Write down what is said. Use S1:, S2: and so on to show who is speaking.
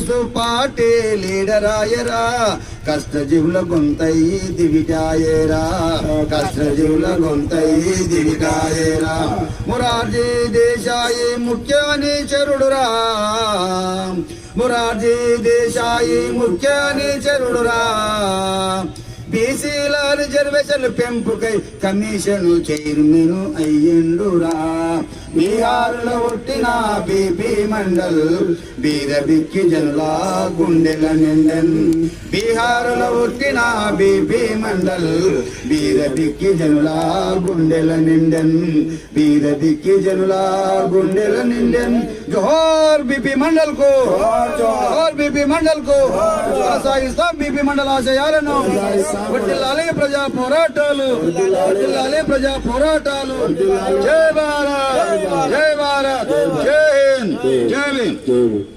S1: Congress party లీడరాయరా కష్టజీవుల గొంతయి దివిటాయేరా కష్టజీవుల గొంతయి దివిటాయేరా Morarji Desai ముఖ్య అనుచరుడురా మొరార్జీ దేశాయి ముఖ్య అనుచరుడురా బీసీల రిజర్వేషన్ పెంపుకై కమిషన్ చైర్మన్ అయ్యిండురా బీహార్లో పుట్టిన బీపీ మండల్ బీద బిక్కి జనుల గుండెల నిండెన్ బీహార్లో పుట్టిన బీపీ మండల్ బీద బిక్కి జనుల గుండెల నిండెన్ బీద బిక్కి జనుల గుండెల నిండెన్ జోహార్ బీపీ మండల్ కు జోహార్ బీపీ మండల్ కు కొనసాగిస్తాం బీపీ మండల్ ఆశయాలను వర్ధిల్లాలి ప్రజా పోరాటాలు వర్ధిల్లాలి ప్రజా పోరాటాలు జై భారత్ జై భారత్ జై హింద్ జై భీమ్